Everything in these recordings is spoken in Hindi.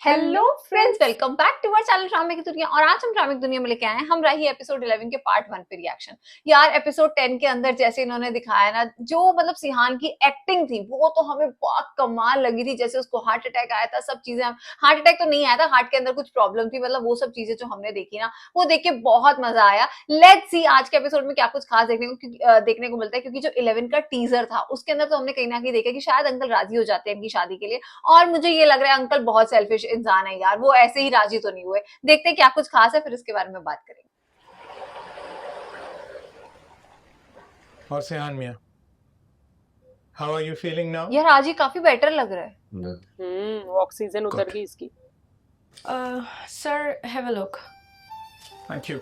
Hello friends, welcome back to our channel ड्रामे की दुनिया। और आज हम ड्रामे की दुनिया में लेके आए हैं हम रही एपिसोड 11 के पार्ट 1 पे रिएक्शन। यार एपिसोड 10 के अंदर जैसे इन्होंने दिखाया ना, जो मतलब सिहान की एक्टिंग थी वो तो हमें बहुत कमाल लगी थी। जैसे उसको हार्ट अटैक आया था, सब चीजें, हार्ट अटैक तो नहीं आया था, हार्ट के अंदर कुछ प्रॉब्लम थी, मतलब वो सब चीजें जो हमने देखी ना, वो देख के बहुत मजा आया। लेट्स सी आज के एपिसोड में क्या कुछ खास देखने को मिलता है, क्योंकि जो 11 का टीजर था उसके अंदर तो हमने कहीं ना कहीं देखा कि शायद अंकल राजी हो जाते हैं इनकी शादी के लिए। और मुझे ये लग रहा है अंकल बहुत सेल्फिश इंसान है यार, वो ऐसे ही राजी तो नहीं हुए। देखते हैं क्या कुछ खास है, फिर इसके बारे में बात करेंगे। और सेहान मियां, how are you feeling now? यार आज ही काफी बेटर लग रहा है। ऑक्सीजन उतर गई इसकी। Sir have a look. Thank you.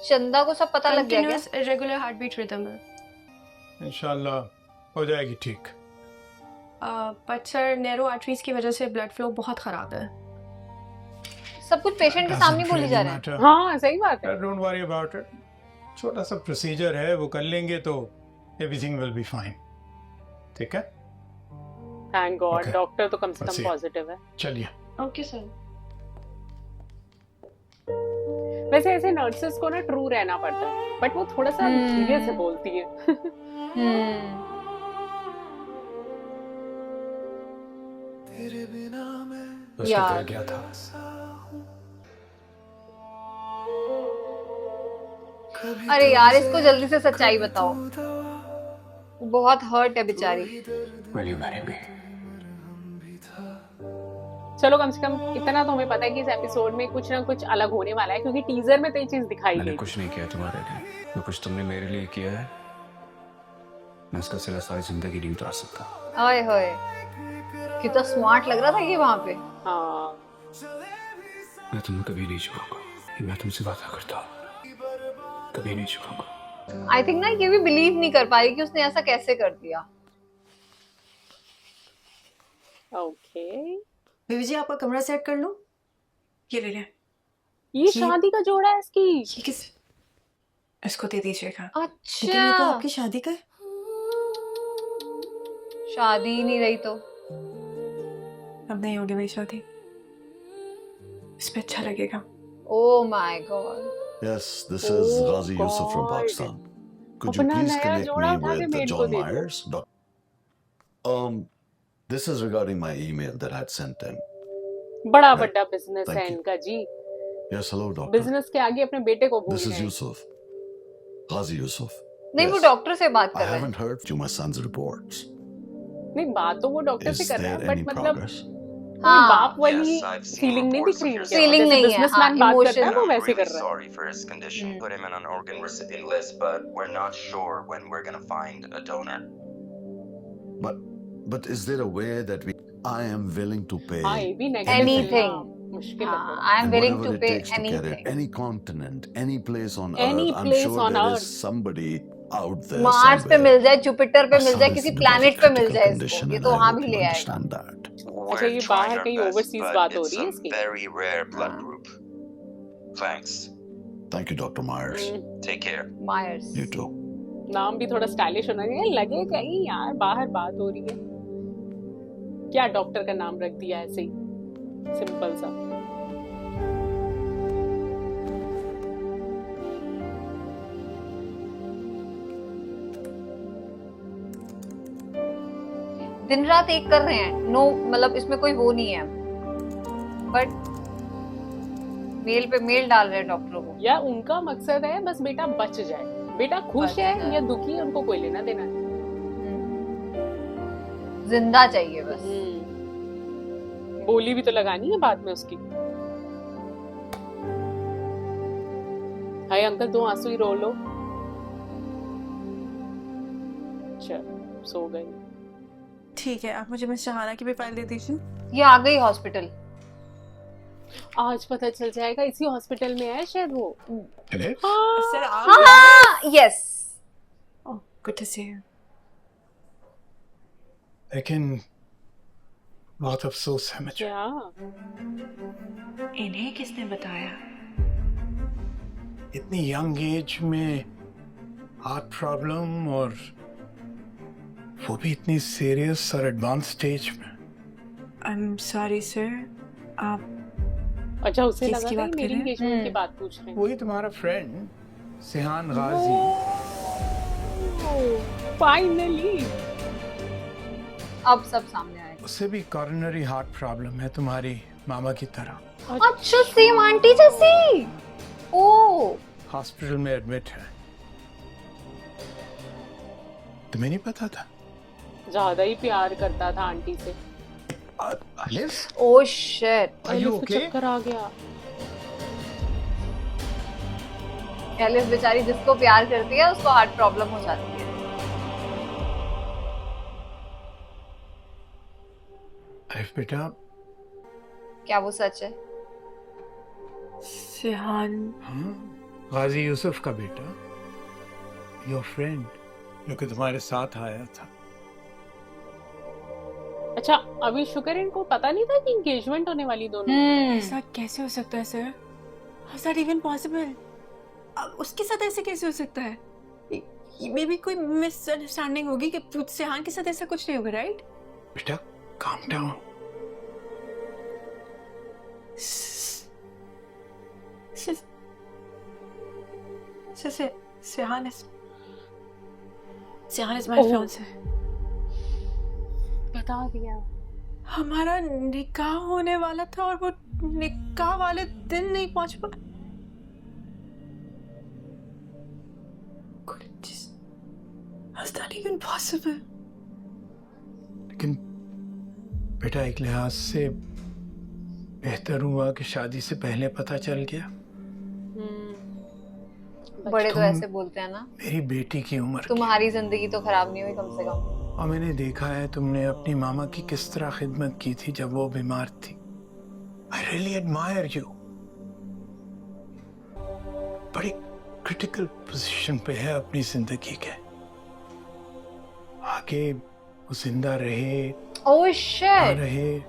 Chanda को सब पता लग गया क्या? Continuous irregular heartbeat rhythm है। इंशाल्लाह हो जाएगी ठीक। बट सर नैरो आर्टरीज की वजह से ब्लड फ्लो बहुत खराब है। सब कुछ पेशेंट के सामने बोली जा रहे हैं। हाँ सही बात है। डोंट वरी अबाउट इट, छोटा सा प्रोसीजर है, वो कर लेंगे तो एवरीथिंग विल बी फाइन। ठीक है, थैंक गॉड Okay. डॉक्टर तो कम से Let's कम see. पॉजिटिव है। चलिए। Okay sir. वैसे ऐसे नर्सेस को ना ट्रू रहना पड़ता है, बट वो थोड़ा सा धीरे से बोलती है। यार क्या था? अरे यार इसको जल्दी से सच्चाई बताओ, बहुत हर्ट है बेचारी। Will you marry me? चलो कम से कम इतना तो हमें पता है कि इस एपिसोड में कुछ ना कुछ अलग होने वाला है, क्योंकि टीजर में तो ये चीज दिखाई मैंने गई। कुछ नहीं किया तुम्हारे लिए, जो कुछ तुमने मेरे लिए किया है मैं उसका सिला सारी जिंदगी नहीं उतार सकता। ओए होए, कितना स्मार्ट लग रहा था ये वहां पे। हाँ मैं तुम्हें कभी नहीं छुपाऊंगा, ये मैं तुमसे वादा करता हूँ, कभी नहीं छुपाऊंगा। आई थिंक ना ये भी बिलीव नहीं कर पा रही कि उसने ऐसा कैसे कर दिया। ओके, बेबी जी आपका कमरा सेट कर लूं? ये ले लें। ये शादी का जोड़ा है इसकी। ये किस इसको दे दीजिएगा। लेकिन ये तो अच्छा, आपकी शादी का है। शादी ही नहीं रही तो अब नहीं होगी मेरी शादी, इस पे अच्छा लगेगा। Oh my God. Yes, this is Oh, Ghazi Yusuf from God. Pakistan. Could you अपना please नया connect जोड़ा me उठा के with मेड को John दे दो। Myers? This is regarding my email that I had sent him. बड़ा Right. बड़ा बिजनेस Thank है you. इनका जी। Yes, hello, doctor. बिजनेस के आगे अपने बेटे को भूल This is गए। Yusuf. Ghazi Yusuf. नहीं वो Yes. डॉक्टर से बात I कर रहे हैं। haven't heard to my son's reports. नहीं बात तो वो डॉक्टर से Is कर रहा there है, any बट मतलब progress? कोई हाँ। बाप वाली Yes, I've seen फीलिंग नहीं दिख reports of रही your है। son. Feeling जैसे नहीं है, बिजनेसमैन हाँ, बात करता है emotion. वो I'm वैसे really कर रहा है। sorry for his condition. Put him in an organ recipient list, but we're not sure when we're gonna find a donor. But is there a way that I am willing to pay हाँ ये भी नेगेटिव Anything. मुश्किल है हाँ, थोड़ा। I am and willing whatever to it pay takes to get it, anything. any continent, any place on Any earth. I'm place sure on there earth. is somebody out there Mars पे somewhere. मिल जाए, जुपिटर पे My मिल जाए, son is किसी in a प्लैनेट very पे मिल critical जाए condition, इसको, ये and तो I वहां hope भी you ले आएगा। understand that. अच्छा We're ये trying बाहर our कहीं best, ओवरसीज but बात हो it's रही है a इसकी। very rare blood group. Thanks. Thank you, Dr. Myers. Take care. Myers. You too. नाम भी थोड़ा स्टाइलिश होना चाहिए, लगे कहीं यार बाहर बात हो रही है। क्या डॉक्टर का नाम रख दिया ऐसे ही सिंपल सा। दिन रात एक कर रहे हैं, नो मतलब इसमें कोई वो नहीं है, बट मेल पे मेल डाल रहे हैं डॉक्टरों को। या उनका मकसद है बस बेटा बच जाए, बेटा खुश बच है जाए। या दुखी है उनको कोई लेना देना नहीं। जिंदा चाहिए बस। बोली भी तो लगानी है बाद में उसकी। हाय अंकल दो आंसू ही रो लो। चल सो गई। ठीक है, आप मुझे मिस शहाना की भी फाइल दे दीजिए। ये आ गई हॉस्पिटल। आज पता चल जाएगा इसी हॉस्पिटल में है शायद वो। Hello? हाँ सर आप हाँ yes. Good to see you. लेकिन बहुत अफसोस है मुझे। क्या इन्हें किसने बताया? इतनी यंग एज में हार्ट प्रॉब्लम, और वो भी इतनी सीरियस और एडवांस स्टेज में। आई एम सॉरी सर, आप अच्छा उसे लगा किसकी था बात कर मेरी रहे हैं? एंगेजमेंट की बात पूछ रहे हैं। वही तुम्हारा फ्रेंड सिहान गाजी। फाइनली अब सब सामने आएगा। उसे भी कॉरोनरी हार्ट प्रॉब्लम है तुम्हारी मामा की तरह। अच्छा सेम आंटी जैसी। ओ हॉस्पिटल में एडमिट है। तुम्हें नहीं पता था? ज्यादा ही प्यार करता था आंटी से। अलिफ, ओ शिट। Are you अलिफ को okay? चक्कर आ गया। एलिफ बेचारी जिसको प्यार करती है उसको हार्ट प्रॉब्लम हो जाती है। अलिफ बेटा, क्या वो सच है? सिहान हाँ, गाजी यूसुफ का बेटा, योर फ्रेंड, जो कि तुम्हारे साथ आया था। अच्छा अभी शुक्र इनको पता नहीं था कि एंगेजमेंट होने वाली दोनों। ऐसा कैसे हो सकता है sir? How's that even possible? उसके साथ ऐसे कैसे हो सकता है? मे भी कोई मिसअंडरस्टैंडिंग होगी कि सिहान के साथ ऐसा कुछ नहीं होगा, राइट? बेटा calm down. Sihan is my fiancée. बता दिया। हमारा निकाह होने वाला था और वो निकाह वाले दिन नहीं पहुंच पा। How's that even possible? लेकिन बेटा एक लिहाज से बेहतर हुआ कि शादी से पहले पता चल गया। बड़े तो तुम- ऐसे बोलते हैं ना। मेरी बेटी की उम्र की। तुम्हारी जिंदगी तो खराब नहीं हुई कम से कम। और मैंने देखा है तुमने अपनी मामा की किस तरह खिदमत की थी जब वो बीमार थी। I really admire you. बड़ी क्रिटिकल पोजीशन पे है अपनी जिंदगी के। आगे वो जिंदा रहे ओह ना शिट। रहे,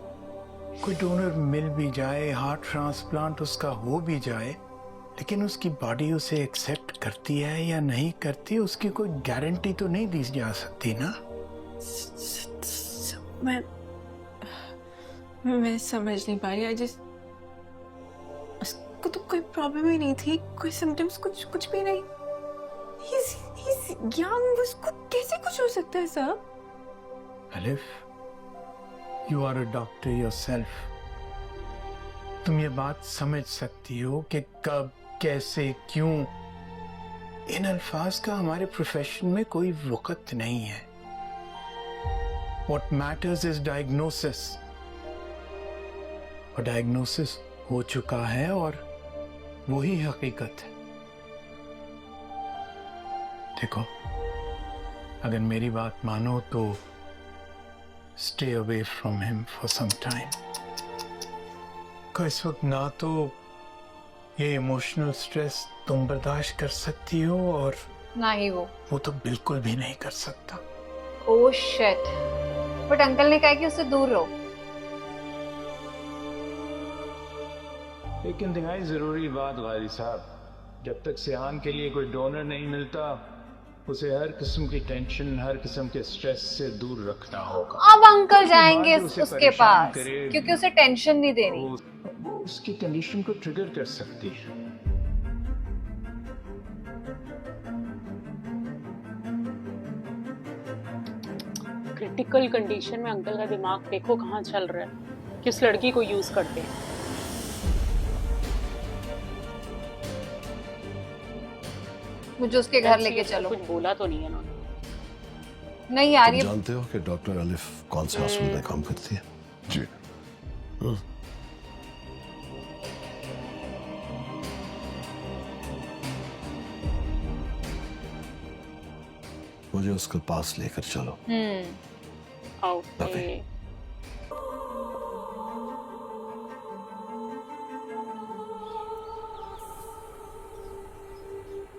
कोई डोनर मिल भी जाए, हार्ट ट्रांसप्लांट उसका हो भी जाए, लेकिन उसकी बॉडी उसे एक्सेप्ट करती है या नहीं करती, उसकी कोई गारंटी तो नहीं दी जा सकती ना। मैं समझ नहीं पा रही। उसको तो कोई प्रॉब्लम ही नहीं थी, कोई सिम्टम्स कुछ भी नहीं। He's young, उसको कैसे कुछ हो सकता है साहब? Alif, you are a doctor yourself. तुम ये बात समझ सकती हो कि कब, कैसे, क्यों। इन अल्फाज का हमारे प्रोफेशन में कोई वक़्त नहीं है। What matters is diagnosis। और डायग्नोसिस हो चुका है और वही हकीकत है। देखो, अगर मेरी बात मानो तो stay away from him for some time. को इस वक्त ना तो ये इमोशनल स्ट्रेस तुम बर्दाश्त कर सकती हो और ना ही वो। वो तो बिल्कुल भी नहीं कर सकता। Oh shit. बट अंकल ने कहा कि उससे दूर रहो। लेकिन दिखाई जरूरी बात गाजी साहब, जब तक सिहान के लिए कोई डोनर नहीं मिलता, उसे हर किस्म की टेंशन, हर किस्म के स्ट्रेस से दूर रखना होगा। अब अंकल जाएंगे जो उसे उसके परेशान पास करे, क्योंकि उसे टेंशन नहीं देनी। वो उसकी कंडीशन को ट्रिगर कर सकती है। क्रिटिकल कंडीशन में अंकल का दिमाग देखो कहाँ चल रहा है, किस लड़की को यूज करते हैं। मुझे उसके घर लेके चलो। कुछ बोला तो नहीं है उन्होंने। नहीं यार तुम ये जानते हो कि डॉक्टर अलिफ कौन से हॉस्पिटल में काम करती है? जी। मुझे उसके पास लेकर चलो। ओके।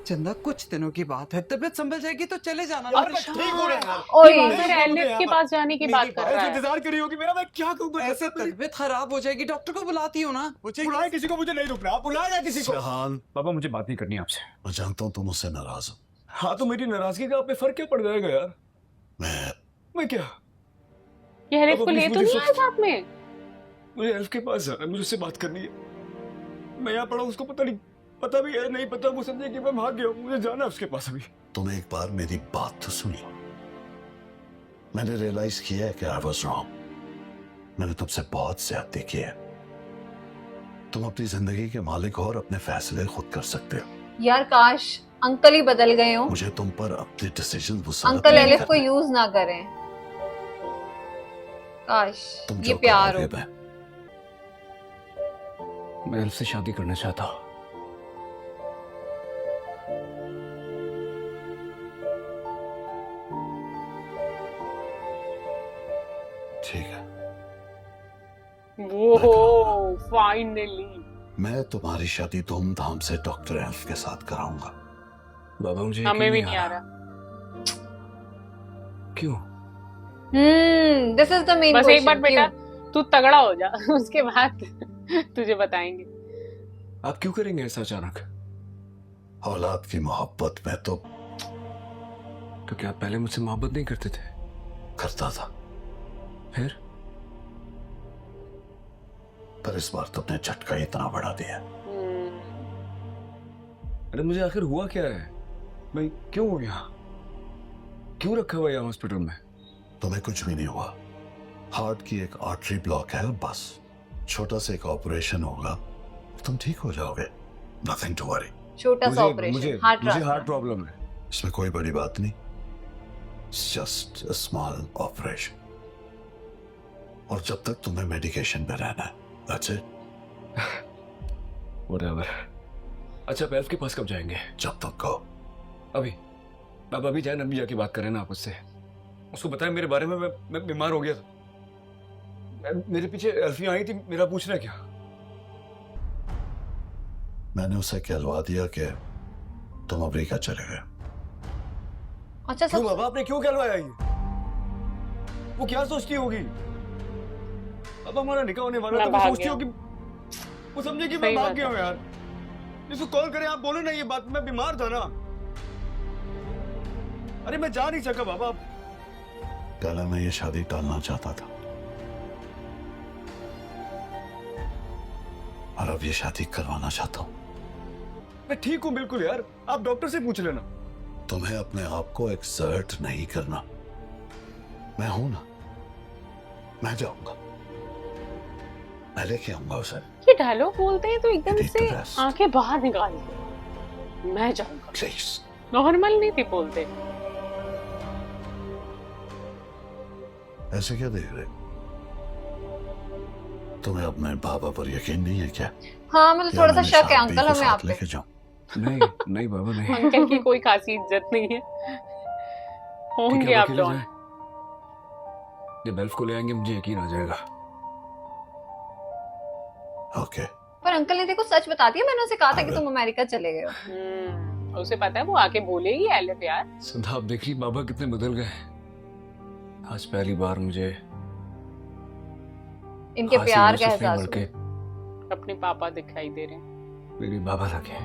चंदा कुछ दिनों की बात है, तबीयत संभल जाएगी तो चले जाना। ठीक हो रहे हैं यार। ओए फिर एलिफ के पास जाने की बात कर रहा है। इंतजार करी होगी मेरा, मैं क्या कहूँ? ऐसे तबीयत खराब हो जाएगी, डॉक्टर को बुलाती हो ना। बुलाए किसी को, मुझे नहीं रुकना। आप बुलाए ना किसी को। सिहान, पापा मुझे बात नहीं करनी आपसे। मैं जानता हूँ तुम मुझसे नाराज हो। हाँ तो मेरी नाराजगी का आप पे फर्क क्या पड़ जाएगा यार? मैं मैं क्या? ये एलिफ अब को ले प्लीज तो मुझे नहीं आया साथ में? मुझे एल्फ के पास जाना है, मुझे उससे बात करनी है। मैं यहाँ पड़ा, उसको पता नहीं, पता भी है नहीं पता, वो समझे कि मैं भाग गया हूँ। मुझे जाना है उसके पास अभी। तुम एक बार मेरी बात तो सुन लो। मैंने रियलाइज किया है कि आई वाज रॉन्ग। मैंने तुमसे बहुत ज्यादती की है। तुम अपनी जिंदगी के मालिक हो और अपने फैसले खुद कर सकते हो। यार काश अंकल ही बदल गए हो। मुझे तुम पर अपने डिसीजन मुसल्लत अंकल नहीं एलिफ को करने। यूज ना करें। काश तुम ये जो प्यार हो। करोगे मैं एल्फ से शादी करना चाहता हूँ। ठीक है, वो फाइनली मैं तुम्हारी शादी धूमधाम से डॉक्टर एल्फ के साथ कराऊंगा। बाबा मुझे हमें यकीन भी नहीं आ रहा। क्यों? This is the main bus एक बार क्वेश्चन। बेटा तू तगड़ा हो जा, उसके बाद तुझे बताएंगे। आप क्यों करेंगे ऐसा अचानक? औलाद की मोहब्बत में तो तो क्या आप पहले मुझसे मोहब्बत नहीं करते थे? करता था, फिर? पर इस बार तुमने झटका इतना बढ़ा दिया। अरे मुझे आखिर हुआ क्या है? मैं क्यों हूँ यहाँ? क्यों रखा हुआ है यहाँ हॉस्पिटल में? तुम्हें कुछ भी नहीं हुआ। हार्ट की एक आर्टरी ब्लॉक है, बस छोटा सा एक ऑपरेशन होगा, तुम ठीक हो जाओगे। Nothing to worry. छोटा सा मुझे ऑपरेशन, हार्ट मुझे हार्ट ट्रांसप्लांट। प्रॉब्लम है। इसमें कोई बड़ी बात नहीं, जस्ट अ स्मॉल ऑपरेशन। और जब तक तुम्हें मेडिकेशन पे रहना है, that's it। Whatever। अच्छा, आप एल्फ के पास कब जाएंगे? जब तक कहो। अभी? आप अभी जाए, अभी जाके बात करें ना आप उससे। उसको बताएं मेरे बारे में, मैं बीमार हो गया था। मेरे पीछे एल्फियाँ आई थी, मेरा पूछना क्या? मैंने उसे कहलवा दिया कि तुम अमेरिका चले गए। अच्छा क्यों सब बाबा, आपने क्यों कहलवाया ये? वो क्या सोचती होगी? अब हमारा निकाह होने वाला मैं था, वो भाग सोचती गया। होगी, वो समझे कि सही मैं भाग बात गया है। हूँ यार। इसको कॉल करें, आप बोले ना ये बात, मैं बीमार था ना। अरे मैं जा नहीं सका बाबा। पहले मैं ये शादी टालना चाहता था, और अब ये शादी करवाना चाहता हूँ। मैं ठीक हूँ बिल्कुल यार, आप डॉक्टर से पूछ लेना। तुम्हें अपने आप को एक्सर्ट नहीं करना। मैं हूं ना, मैं जाऊंगा, मैं लेके आऊंगा उसे। ये डायलॉग बोलते हैं तो एकदम Take से the rest। आंखें बाहर निकाल दे। मैं जाऊंगा, प्लीज। नॉर्मल नहीं थी बोलते। ऐसे क्या देख रहे? तुम्हें अपने बाबा पर यकीन नहीं है क्या? हाँ मतलब या थोड़ा सा मैंने शक है शादी अंकल को हमें साथ आप पे। लेके जाऊं? नहीं नहीं बाबा नहीं। अंकल की कोई खासी इज्जत नहीं है। ठीक होंगे है, आप अकेले डॉन। जाएं। जब एल्फ को ले आएंगे मुझे यकीन आ जाएगा। ओके। पर अंकल ने देखो सच बता दिया, मैंने उसे कहा था कि तुम अमेरिका चले गए हो। उसे पता है, वो आके बोलेगी एलिफ यार। सुधा, आप देखिए बाबा कितने बदल गए। आज पहली बार मुझे इनके हासिल प्यार का यूसुफ ने एहसास बढ़ के हुआ। अपने पापा दिखाई दे रहे हैं। मेरे बाबा लगे।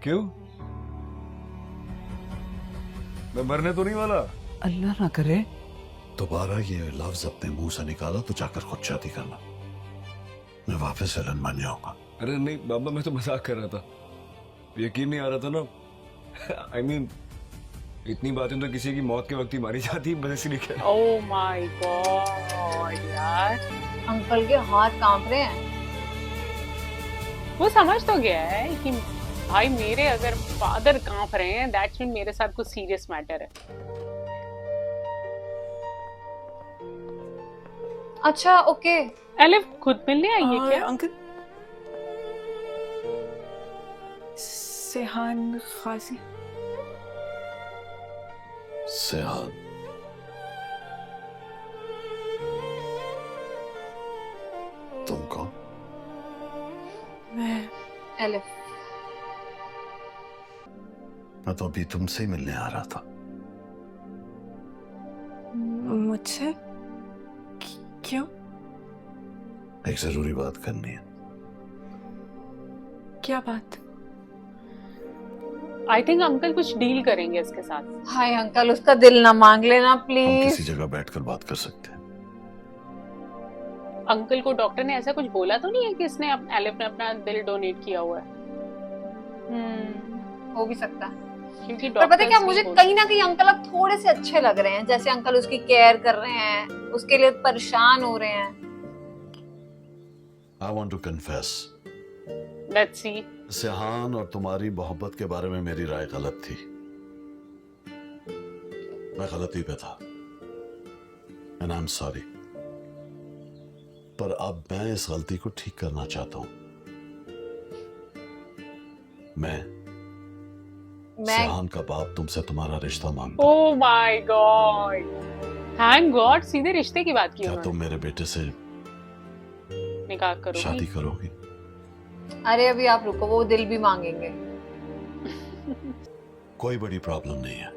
क्यों? मैं मरने तो नहीं वाला। अल्लाह ना करे। दोबारा ये लफ्ज अपने मुंह से निकाला तो जाकर खुद शादी करना। मैं वापस विलन बन जाऊंगा। अरे नहीं बाबा, मैं तो मजाक कर रहा था, यकीन नहीं आ रहा था ना। आई मीन इतनी बातें तो किसी की मौत के वक्त ही मारी जाती, बस इसलिए कह रहा हूं। ओह माय गॉड यार, अंकल के हाथ कांप रहे हैं। वो समझ तो गया है कि भाई मेरे अगर फादर कांप रहे हैं, दैट्स मीन मेरे साथ कुछ सीरियस मैटर है। अच्छा ओके। एलिफ खुद मिलने आई है और क्या? अंकल सेहान खासी। सेहान, तुम कौन? मैं एलिफ। मैं तो अभी तुमसे ही मिलने आ रहा था। मुझसे क्यों? एक जरूरी बात करनी है। क्या बात? आई थिंक अंकल कुछ डील करेंगे इसके साथ। हाय अंकल, उसका दिल ना मांग लेना हम प्लीज। किसी जगह बैठकर बात कर सकते हैं। अंकल को डॉक्टर ने ऐसा कुछ बोला तो नहीं है कि इसने एलिफ ने अपना दिल डोनेट किया हुआ है? हो भी सकता है। क्योंकि पर पता है क्या, डॉक्टर्स मुझे नहीं बोलते। कहीं ना कहीं अंकल अब थोड़े से अच्छे लग रहे हैं, जैसे अंकल उसकी केयर कर रहे हैं, उसके लिए परेशान हो रहे हैं। I want to confess, let's see. Sihan और तुम्हारी मोहब्बत के बारे में मेरी राय गलत थी। मैं गलती पे था एंड आई एम सॉरी। पर अब मैं इस गलती को ठीक करना चाहता हूं। मैं सिहान का बाप तुमसे तुम्हारा रिश्ता मांगता हूं। Oh my God, thank God, सीधे रिश्ते की बात की क्या उन्होंने। तुम मेरे बेटे से निकाह करोगी? शादी करोगी? अरे अभी आप रुको, वो दिल भी मांगेंगे। कोई बड़ी प्रॉब्लम नहीं है,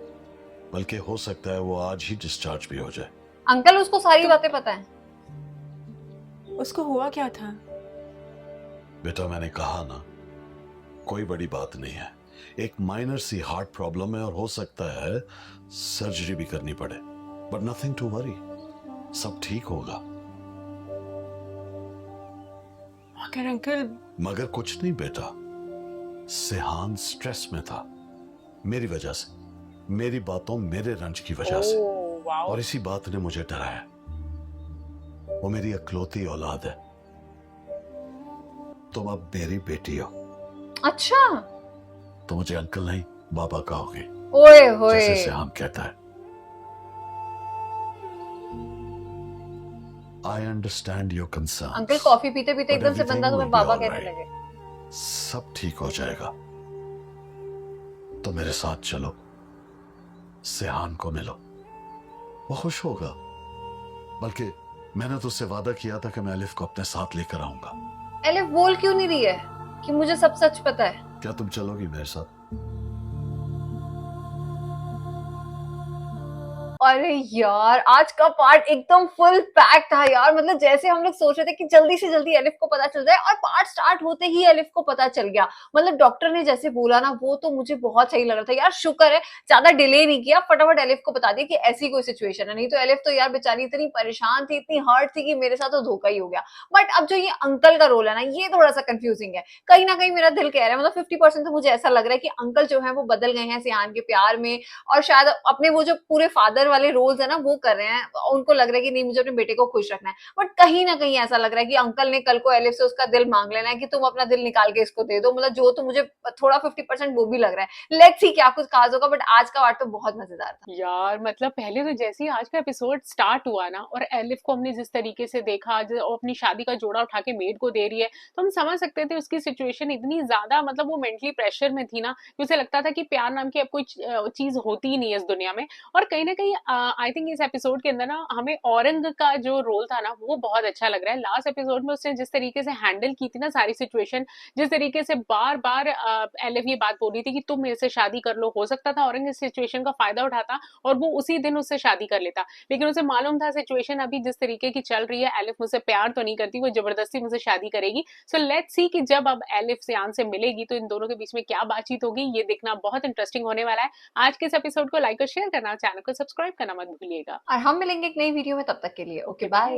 बल्कि हो सकता है वो आज ही डिस्चार्ज भी हो जाए। अंकल उसको सारी बातें पता है। उसको हुआ क्या था? बेटा मैंने कहा ना, कोई बड़ी बात नहीं है। एक माइनर सी हार्ट प्रॉब्लम है और हो सकता है सर्जरी भी करनी पड़े, बट नथिंग टू वरी, सब ठीक होगा। मगर अंकल, मगर कुछ नहीं बेटा, सिहान स्ट्रेस में था मेरी वजह से, मेरी बातों, मेरे रंज की वजह से, ओह वाओ। और इसी बात ने मुझे डराया। वो मेरी इकलौती औलाद है। तुम अब मेरी बेटी हो, अच्छा, तो मुझे अंकल नहीं बाबा कहोगे, ओए होए। जैसे सिहान कहता है। I understand your concern. Uncle coffee पीते पीते But एकदम से everything बंदा तुम्हें will be बाबा all कहने right. लगे। सब ठीक हो जाएगा। तो मेरे साथ चलो, सिहान को मिलो, वो खुश होगा। बल्कि मैंने तो उससे वादा किया था कि मैं एलिफ को अपने साथ लेकर आऊंगा। एलिफ बोल क्यों नहीं रही है कि मुझे सब सच पता है? क्या तुम चलोगी मेरे साथ? अरे यार, आज का पार्ट एकदम फुल पैक था यार। मतलब जैसे हम लोग सोच रहे थे कि जल्दी से जल्दी एलिफ को पता चल जाए, और पार्ट स्टार्ट होते ही एलिफ को पता चल गया। मतलब डॉक्टर ने जैसे बोला ना, वो तो मुझे बहुत सही लग रहा था यार। शुक्र है ज्यादा डिले नहीं किया, फटाफट एलिफ को बता दिया कि ऐसी कोई सिचुएशन है। नहीं तो एलिफ तो यार बेचारी इतनी परेशान थी, इतनी हर्ट थी कि मेरे साथ तो धोखा ही हो गया। बट अब जो ये अंकल का रोल है ना, ये थोड़ा सा कंफ्यूजिंग है। कहीं ना कहीं मेरा दिल कह रहा है, मतलब 50% तो मुझे ऐसा लग रहा है कि अंकल जो है वो बदल गए हैं सियान के प्यार में, और शायद अपने वो जो पूरे फादर वाले रोल्स है ना वो कर रहे हैं। उनको लग रहा है कि नहीं, मुझे अपने बेटे को खुश रखना है। बट कहीं ना कहीं ऐसा लग रहा है कि अंकल ने कल को एलिफ से उसका दिल मांग लेना है कि तुम अपना दिल निकाल के इसको दे दो। मतलब जो तो मुझे थोड़ा 50% वो भी लग रहा है। लेट्स सी क्या कुछ खास होगा। बट आज का वार्ड तो बहुत मजेदार था यार। मतलब पहले तो जैसे ही आज का एपिसोड स्टार्ट हुआ ना, और एलिफ को हमने जिस तरीके से देखा, वो अपनी शादी का जोड़ा उठा के मेड को दे रही है, तो हम समझ सकते थे उसकी सिचुएशन इतनी ज्यादा, मतलब वो मेंटली प्रेशर में थी ना, कि उसे लगता था कि प्यार नाम की अब कोई चीज होती ही नहीं है इस दुनिया में। और कहीं ना कहीं आई थिंक इस एपिसोड के अंदर ना हमें औरंग का जो रोल था ना, वो बहुत अच्छा लग रहा है। लास्ट एपिसोड में उसने जिस तरीके से हैंडल की थी ना सारी सिचुएशन, जिस तरीके से बार बार एलिफ ये बात बोल रही थी कि तुम मेरे से शादी कर लो, हो सकता था औरंग इस सिचुएशन का फायदा उठाता और वो उसी दिन उससे शादी कर लेता। लेकिन उसे मालूम था सिचुएशन अभी जिस तरीके की चल रही है, एलिफ मुझसे प्यार तो नहीं करती, वो जबरदस्ती मुझसे शादी करेगी। सो लेट्स सी कि जब अब एलिफ सियान से मिलेगी तो इन दोनों के बीच में क्या बातचीत होगी, ये देखना बहुत इंटरेस्टिंग होने वाला है। आज के इस एपिसोड को लाइक और शेयर करना, चैनल को सब्सक्राइब करना मत भूलिएगा। और हम मिलेंगे एक नई वीडियो में। तब तक के लिए ओके बाय।